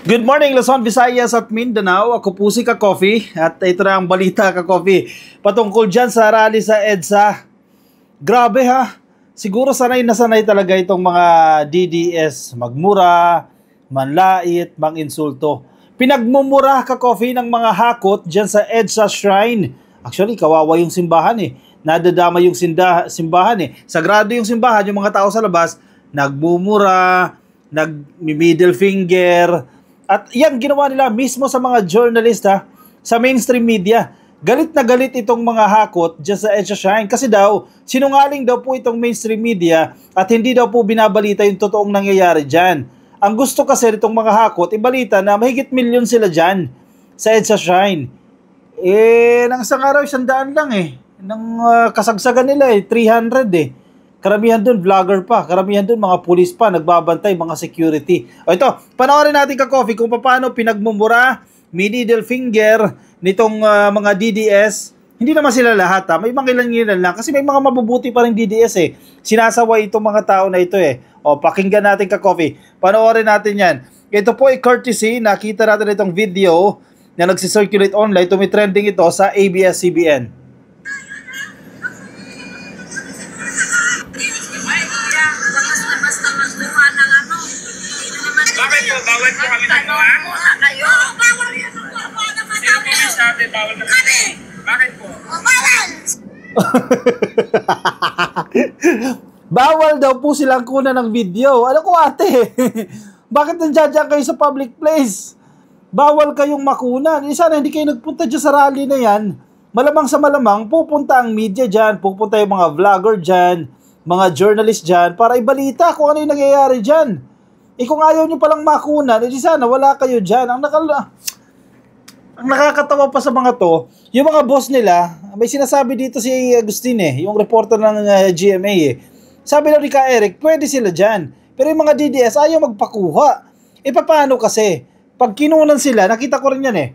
Good morning Luzon, Visayas at Mindanao. Ako po si Ka-Coffee at ito na ang balita, Ka-Coffee, patungkol dyan sa rally sa EDSA. Grabe ha, siguro sanay na sanay talaga itong mga DDS magmura, manlait, manginsulto. Pinagmumura, Ka-Coffee, ng mga hakot dyan sa EDSA Shrine. Actually, kawawa yung simbahan eh. Nadadama yung simbahan eh. Sagrado yung simbahan, yung mga tao sa labas nagmumura, nag-middle finger. At yan, ginawa nila mismo sa mga journalista sa mainstream media. Galit na galit itong mga hakot dyan sa EDSA Shrine kasi daw, sinungaling daw po itong mainstream media at hindi daw po binabalita yung totoong nangyayari dyan. Ang gusto kasi itong mga hakot, ibalita na mahigit milyon sila dyan sa EDSA Shrine. Nang isang araw, 100 lang eh. Nang kasagsagan nila 300 eh. Karamihan doon, vlogger pa. Karamihan doon, mga pulis pa, nagbabantay, mga security. O ito, panoorin natin, Ka-Coffee, kung paano pinagmumura, middle finger, nitong mga DDS. Hindi naman sila lahat ha. May mga ilan lang. Kasi may mga mabubuti pa rin DDS eh. Sinasaway itong mga tao na ito eh. O, pakinggan natin, Ka-Coffee. Panoorin natin yan. Ito po ay courtesy. Nakita natin itong video na nagsisirculate online. Tumitrending ito sa ABS-CBN. Bawal po kami nagawa? Kayo? Bawal yan. Sino po may sabi bawal kami? Bakit po? Bawal! Bawal daw po silang kunan ng video. Ano ko ate? Bakit nandiyan kayo sa public place? Bawal kayong makunan. Sana hindi kayo nagpunta dyan sa rally na yan. Malamang sa malamang, pupunta ang media dyan, pupunta yung mga vlogger dyan, mga journalist dyan, para ibalita kung ano yung nangyayari dyan. Kung ayaw nyo palang makunan, sana wala kayo dyan. Ang nakakatawa pa sa mga to, yung mga boss nila, may sinasabi dito si Agustin yung reporter ng GMA Sabi daw ni Ka Eric, pwede sila dyan. Pero yung mga DDS ayaw magpakuha. Paano kasi? Pag kinunan sila, nakita ko rin yan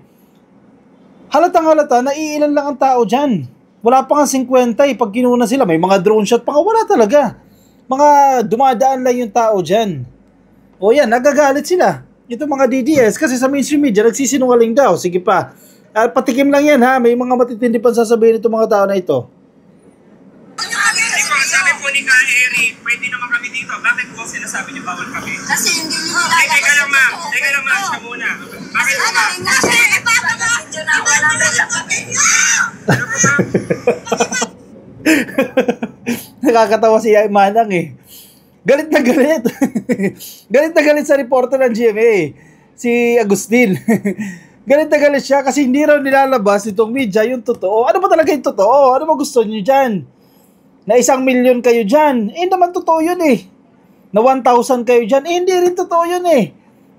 halatang halata, naiilan lang ang tao dyan. Wala pa nga 50 pag kinunan sila. May mga drone shot pa nga, wala talaga. Mga dumadaan lang yung tao dyan. O yan, nagagalit sila. Ito mga DDS kasi sa mainstream media nagsisinungaling daw. Sige pa. Patikim lang yan ha. May mga matitindi pa sasabihin itong mga tao na ito. Sabi po ni Ka Eric, pwede naman kami dito. Bakit po sinasabi niyo bawal kami? Kasi hindi nyo nilalabas. Teka lang ma'am. Teka lang ma'am. Siya muna. Bakit po ma'am? Kasi video na wala Ano po ma'am? Nakakatawa si Manang Galit na galit. Galit na galit sa reporter ng GMA, si Agustin. Galit na galit siya kasi hindi raw nilalabas itong media yung totoo. Ano ba talaga yung totoo? Ano ba gusto niyo dyan? Na 1 milyon kayo dyan. Naman totoo yun Na 1,000 kayo dyan. Hindi rin totoo yun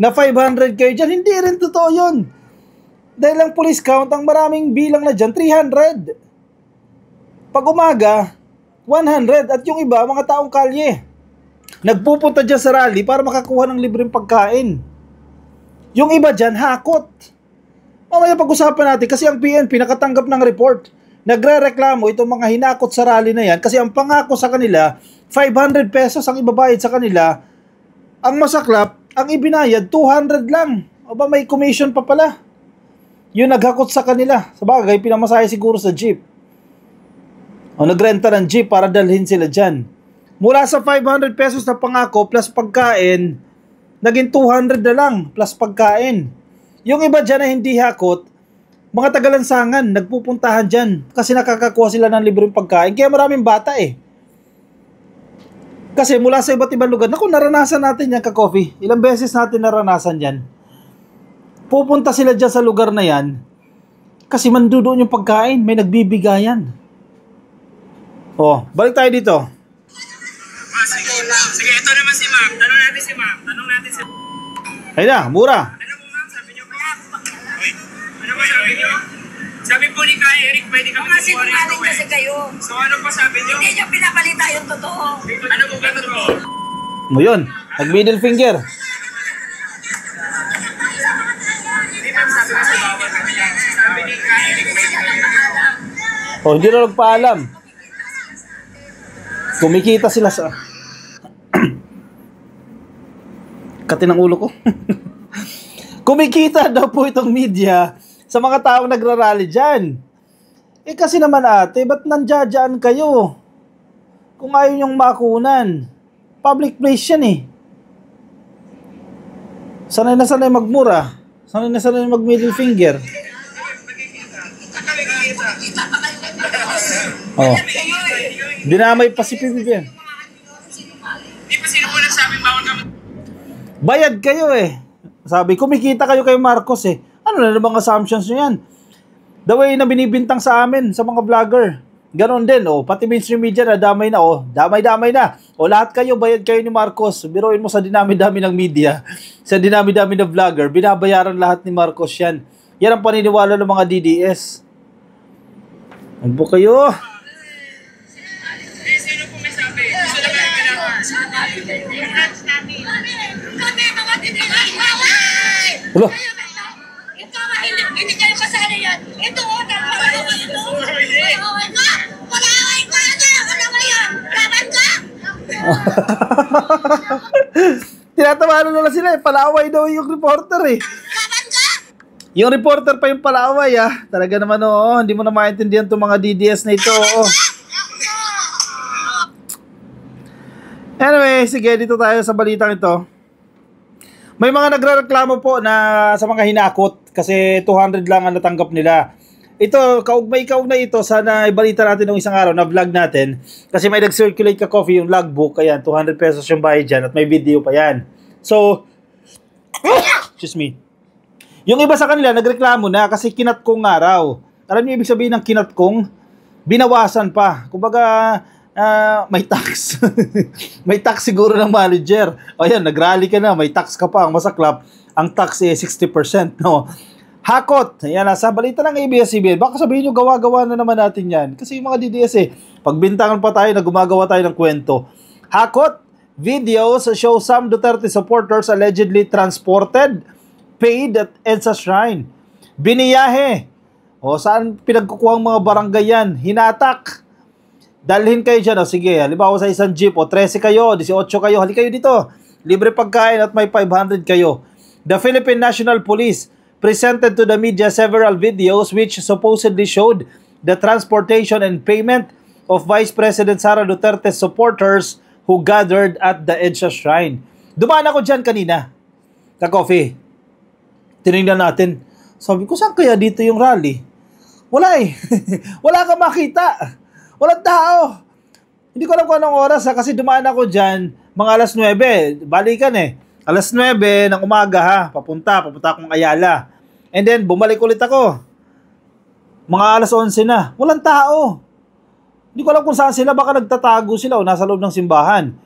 Na 500 kayo dyan. Hindi rin totoo yun. Dahil ang police count, ang maraming bilang na dyan, 300. Pag umaga, 100. At yung iba, mga taong kalye. Nagpupunta dyan sa rally para makakuha ng libreng pagkain. Yung iba dyan, hakot. Mamaya pag-usapan natin kasi ang PNP nakatanggap ng report. Nagre-reklamo itong mga hinakot sa rally na yan kasi ang pangako sa kanila, 500 pesos ang ibabayad sa kanila. Ang masaklap, ang ibinayad, 200 lang. O ba may commission pa pala? Yung naghakot sa kanila. Sa bagay, pinamasahe siguro sa jeep. O nagrenta ng jeep para dalhin sila dyan. Mula sa 500 pesos na pangako plus pagkain, naging 200 na lang plus pagkain. Yung iba dyan na hindi hakot, mga tagalansangan, nagpupuntahan dyan kasi nakakakuha sila ng libreng pagkain. Kaya maraming bata Kasi mula sa iba't ibang lugar, naku, naranasan natin yan, Ka-Coffee. Ilang beses natin naranasan yan. Pupunta sila dyan sa lugar na yan kasi mandudoon yung pagkain, may nagbibigayan. Balik tayo dito. Sige, ito naman si ma'am. Tanong natin si ma'am. Ayun na, mura. Ano po ma'am? Sabi niyo po. Ano po sabi niyo? Sabi po ni Ka Eric, pwede kami Mga sinungaling kasi kayo. So ano pa sabi niyo? Hindi nyo pinabalita yung totoo. Ano po ba totoo? Yun, nag-middle finger. Hindi ma'am, sabi kasi bawal kami yan. Sabi ni Ka Eric, pwede kami. O, hindi na nagpaalam. Kumikita sila sa... Katinang ulo ko. Kumikita daw po itong media sa mga taong nagrarally dyan. Eh kasi naman ate, ba't nandiyan kayo? Kung ayaw nyong makunan. Public place yan eh. Sanay na sanay magmura. Sanay na sanay mag middle finger. Oh. Dinamay pa si Pipi yan. Di pa sino po nagsabing bawal kami? Bayad kayo eh. Sabi, kumikita kayo kay Marcos eh. Ano na namang assumptions nyo yan? The way na binibintang sa amin, sa mga vlogger. Ganon din, oh. Pati mainstream media na damay na, oh. Damay-damay na. O lahat kayo, bayad kayo ni Marcos. Biruin mo sa dinami-dami ng media. Sa dinami-dami ng vlogger, binabayaran lahat ni Marcos yan. Yan ang paniniwala ng mga DDS. Ano po kayo? Sino po may sabi? Gusto na kayo kailangan. Yung hands namin. Kami mga titilan. Hello? Ito hindi kayo kasali yan. Ito utang para ito. Palaway ka na! Ano ba yan? Laban ka? Tinatawanan na sila eh. Palaway daw yung reporter eh. Laban ka? Yung reporter pa yung palaway ah. Talaga naman oo. Hindi mo na maintindihan itong mga DDS na ito. Oo. Anyway, sige, dito tayo sa balitang ito. May mga nagrereklamo po na sa mga hinakot kasi 200 lang ang natanggap nila. Ito, kaugnay ito, sana ibalita natin ng isang araw na vlog natin kasi may nag-circulate ka coffee yung logbook, ayan, 200 pesos yung bayad dyan at may video pa yan. So, excuse me. Yung iba sa kanila nagreklamo na kasi kinatkong nga raw. Alam niyo ibig sabihin ng kinatkong? Binawasan pa. Kumbaga, may tax. May tax siguro ng manager. O yan, nag-rally ka na, may tax ka pa. Ang masaklap, ang tax eh 60%. No? Hakot. Yan, nasa balita ng ABS-CBN. Baka sabihin nyo, gawa-gawa na naman natin yan. Kasi yung mga DDS eh, pagbintangan pa tayo na gumagawa tayo ng kwento. Hakot. Videos show some Duterte supporters allegedly transported, paid at EDSA Shrine. Biniyahe. O saan pinagkukuha ang mga barangay yan? Hinatak. Dalhin kayo dyan, o sige, halimbawa sa isang jeep, o 13 kayo, 18 kayo, hali kayo dito. Libre pagkain at may 500 kayo. The Philippine National Police presented to the media several videos which supposedly showed the transportation and payment of Vice President Sara Duterte's supporters who gathered at the EDSA Shrine. Dumaan ako dyan kanina, ka-coffee. Tinignan natin. Sabi ko, saan kaya dito yung rally? Wala eh. Wala kang makita. Walang tao. Hindi ko alam kung anong oras ha, kasi dumaan ako dyan mga alas 9. Balikan eh. Alas 9 ng umaga ha. Papunta akong Ayala. And then bumalik ulit ako. Mga alas 11 na. Walang tao. Hindi ko alam kung saan sila. Baka nagtatago sila o nasa loob ng simbahan.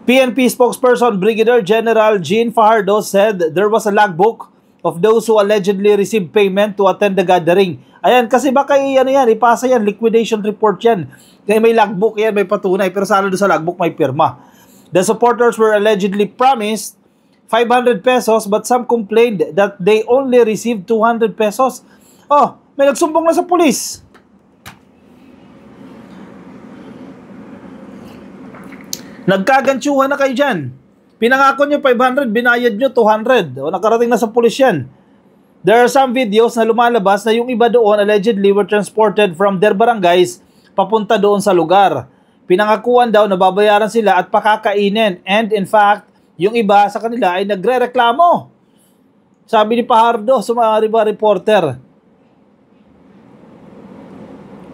PNP spokesperson Brigadier General Jean Fajardo said there was a logbook of those who allegedly received payment to attend the gathering. Ayan, kasi baka ipasa yan, liquidation report yan. Kaya may logbook yan, may patunay. Pero sana doon sa logbook may pirma. The supporters were allegedly promised 500 pesos but some complained that they only received 200 pesos. Oh, may nagsumbong na sa pulis. Nagkagantyuhan na kayo dyan. Pinangako nyo 500, binayad nyo 200. O nakarating na sa pulis yan. There are some videos na lumalabas na yung iba doon allegedly were transported from their barangays papunta doon sa lugar. Pinangakuan daw na babayaran sila at pakakainin. And in fact, yung iba sa kanila ay nagre-reklamo. Sabi ni Fajardo sa mga reporter.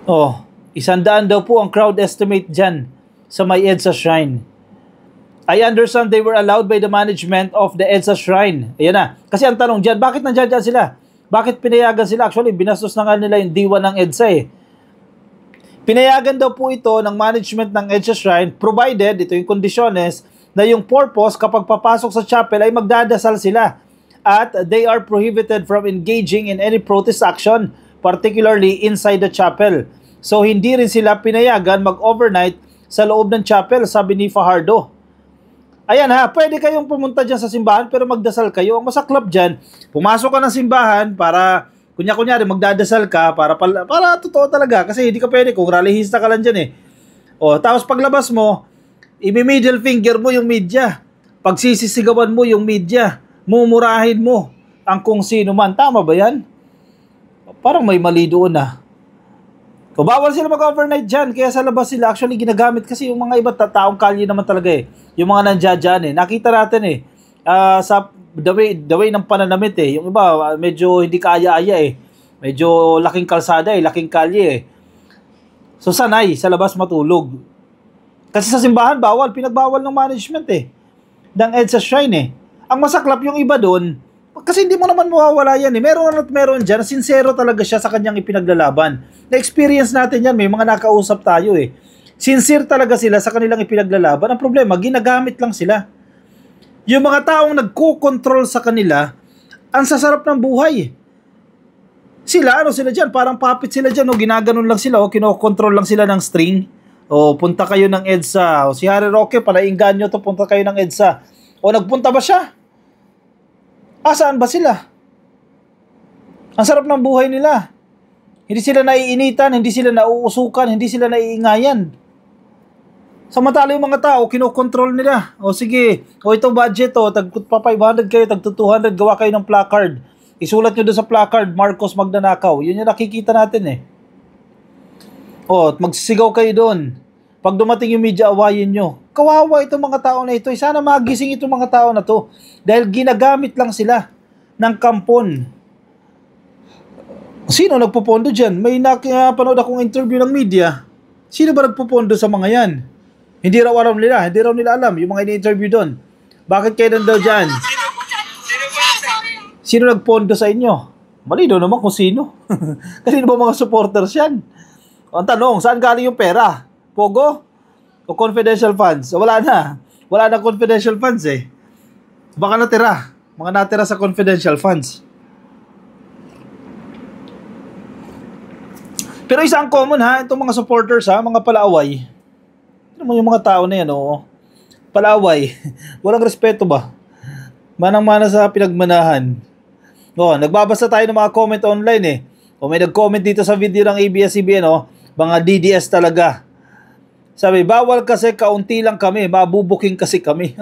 Oh, 100 daw po ang crowd estimate dyan sa may EDSA Shrine. I understand they were allowed by the management of the EDSA Shrine. Ayan na. Kasi ang tanong dyan, bakit nandiyan sila? Bakit pinayagan sila? Actually, binastos na nga nila yung diwa ng EDSA eh. Pinayagan daw po ito ng management ng EDSA Shrine provided, ito yung kondisyones, na yung purpose kapag papasok sa chapel ay magdadasal sila. At they are prohibited from engaging in any protest action, particularly inside the chapel. So hindi rin sila pinayagan mag-overnight sa loob ng chapel, sabi ni Fajardo. Ayan ha, pwede kayong pumunta dyan sa simbahan pero magdasal kayo. Ang masaklap dyan, pumasok ka ng simbahan para Kunyari, magdadasal ka para totoo talaga. Kasi hindi ka pwede kung rallyista ka lang dyan eh. O, tapos paglabas mo, imi-middle finger mo yung media. Pagsisisigawan mo yung media. Mumurahin mo ang kung sino man. Tama ba yan? Parang may mali doon ah. O, bawal sila mag-overnight dyan. Kaya sa labas sila, actually ginagamit kasi yung mga iba, taong kalye naman talaga eh. Yung mga nandiyan dyan eh. Nakita natin eh. Sa the way ng pananamit eh. Yung iba, medyo hindi kaaya-aya eh. Medyo laking kalsada eh, laking kalye eh. So sanay sa labas matulog. Kasi sa simbahan bawal, pinagbawal ng management eh. Ng EDSA Shrine eh. Ang masaklap yung iba doon, kasi hindi mo naman mawawala yan eh. Meron at meron dyan, sincero talaga siya sa kanyang ipinaglalaban. Na-experience natin yan, may mga nakausap tayo eh. Sincere talaga sila sa kanilang ipinaglalaban. Ang problema, ginagamit lang sila. Yung mga taong nagko-control sa kanila, ang sasarap ng buhay. Sila dyan, parang puppet sila dyan, ginaganon lang sila, kinokontrol lang sila ng string. Punta kayo ng EDSA. Si Harry Roque, palainggan nyo to, punta kayo ng EDSA. Nagpunta ba siya? Saan ba sila? Ang sarap ng buhay nila. Hindi sila naiinitan, hindi sila nauusukan, hindi sila naiingayan. Samantala yung mga tao, kinokontrol nila. Sige, ito budget, tagpa 500 kayo, tagto 200, gawa kayo ng placard. Isulat nyo doon sa placard, Marcos magnanakaw. Yun yung nakikita natin eh. Magsisigaw kayo doon. Pag dumating yung media, awayin nyo. Kawawa itong mga tao na ito. Sana magising itong mga tao na to. Dahil ginagamit lang sila ng kampon. Sino nagpupondo dyan? May napanood akong interview ng media. Sino ba nagpupondo sa mga yan? Hindi raw nila alam yung mga ini-interview doon. Bakit kayo nandun dyan? Sino nagpondo sa inyo? Malino naman kung sino. Kanino ba mga supporters yan? Ang tanong, saan galing yung pera? Pogo? O confidential funds? Wala na. Wala na confidential funds eh. Baka natira. Mga natira sa confidential funds. Pero isang common ha, itong mga supporters ha, mga palaaway. Ano mo yung mga tao na yan, palaaway. Walang respeto ba? Manang-mana sa pinagmanahan. Nagbabasa tayo ng mga comment online eh. May nag-comment dito sa video ng ABS-CBN, mga DDS talaga. Sabi, bawal kasi kaunti lang kami, mabubuking kasi kami.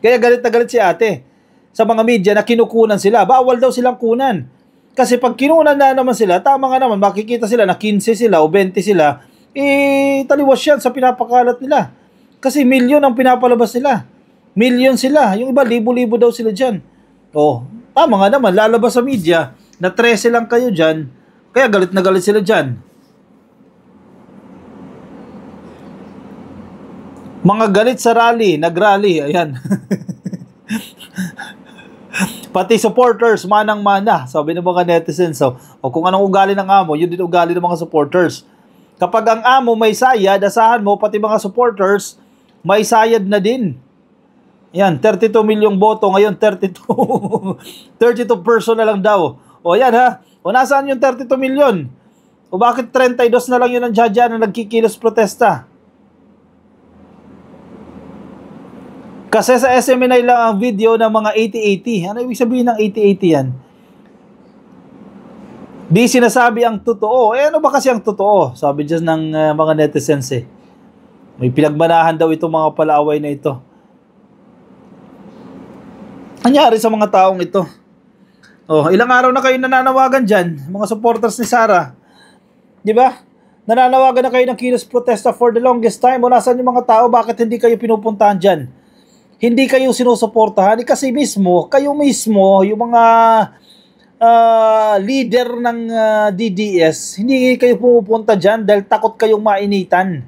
Kaya galit na galit si ate sa mga media na kinukunan sila. Bawal daw silang kunan. Kasi pag kinunan na naman sila, tama nga naman, makikita sila na 15 sila o 20 sila, taliwas yan sa pinapakalat nila. Kasi milyon ang pinapalabas nila. Milyon sila. Yung iba, libo-libo daw sila dyan. Tama nga naman, lalabas sa media na 13 lang kayo dyan, kaya galit na galit sila dyan. Mga galit sa rally, nag-rally, ayan. Pati supporters, manang-mana, sabi ng mga netizens. Kung anong ugali ng amo, yun din ugali ng mga supporters. Kapag ang amo may sayad, asahan mo, pati mga supporters, may sayad na din. Yan, 32 milyong boto, ngayon 32 person na lang daw. Yan ha, nasaan yung 32 milyon? Bakit 32 na lang yun ang dyan na nagkikilos protesta? Kasi sa SMNI lang ang video ng mga 80-80. Ano ibig sabihin ng 80-80 yan? Di sinasabi ang totoo. Ano ba kasi ang totoo? Sabi dyan ng mga netizens eh. May pinagmanahan daw itong mga palaaway na ito. Anyari sa mga taong ito? Ilang araw na kayo nananawagan dyan, mga supporters ni Sara. Di ba? Nananawagan na kayo ng kilos protesta for the longest time. Nasaan yung mga tao? Bakit hindi kayo pinupuntahan dyan? Hindi kayo sinusuportahan? Kasi kayo mismo, yung mga leader ng DDS, hindi kayo pupunta dyan dahil takot kayong mainitan.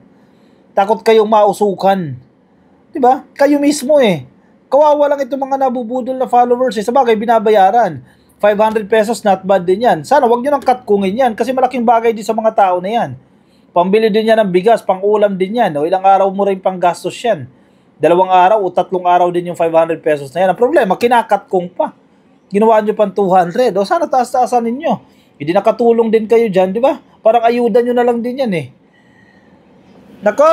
Takot kayong mausukan. Di ba? Kayo mismo eh. Kawawa lang itong mga nabubudol na followers eh. Sabagay, binabayaran. 500 pesos, not bad din yan. Sana wag nyo nang katkungin yan kasi malaking bagay din sa mga tao na yan. Pambili din yan ng bigas, pang-ulam din yan. Ilang araw mo rin pang gastos yan. 2 araw o 3 araw din yung 500 pesos na yan. Ang problema, kinakatkung pa. Ginawa nyo pang 200. Sana taas-taasan ninyo. Hindi nakatulong din kayo dyan, di ba? Parang ayudan nyo na lang din yan eh. Nako!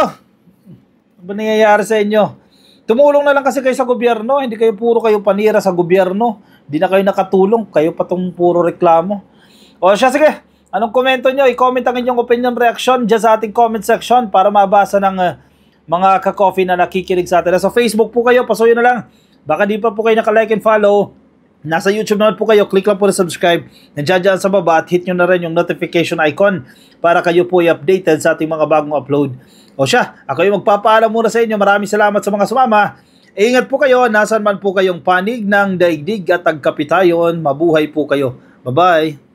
Ano ba nangyayari sa inyo? Tumulong na lang kasi kayo sa gobyerno, hindi kayo puro kayo panira sa gobyerno. Hindi na kayo nakatulong, kayo patong puro reklamo. O siya, sige. Anong komento nyo? I-comment ang inyong opinion, reaction dyan sa ating comment section para mabasa ng mga ka-coffee na nakikinig sa atin. Sa Facebook po kayo, pasuyo na lang. Baka di pa po kayo naka-like and follow. Nasa YouTube naman po kayo, click lang po na subscribe. Nandiyan dyan sa baba at hit nyo na rin yung notification icon para kayo po i-updated sa ating mga bagong upload. O siya, ako yung magpapaalam muna sa inyo. Maraming salamat sa mga sumama. Ingat po kayo, nasan man po kayong panig ng daigdig at tagkapitayon. Mabuhay po kayo. Bye-bye.